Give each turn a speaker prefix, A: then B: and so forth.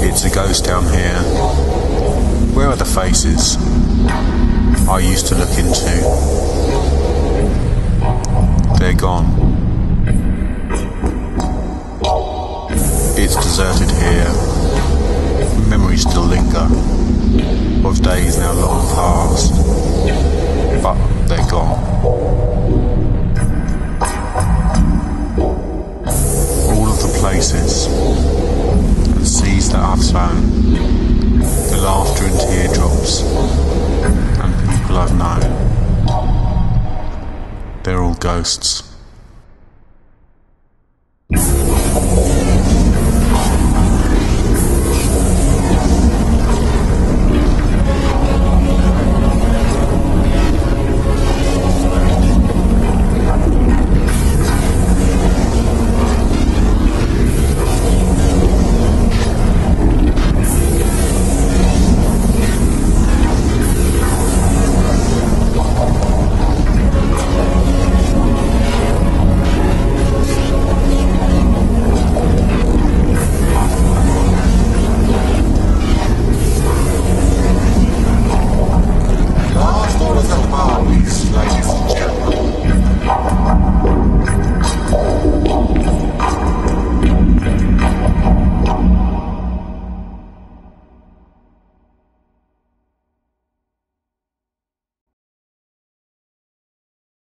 A: It's a ghost down here. Where are the faces I used to look into? They're gone. It's deserted here. Memories still linger of days now long past, but they're gone. All of the places and seas that I've swum, the laughter and teardrops, and people I've known, they're all ghosts.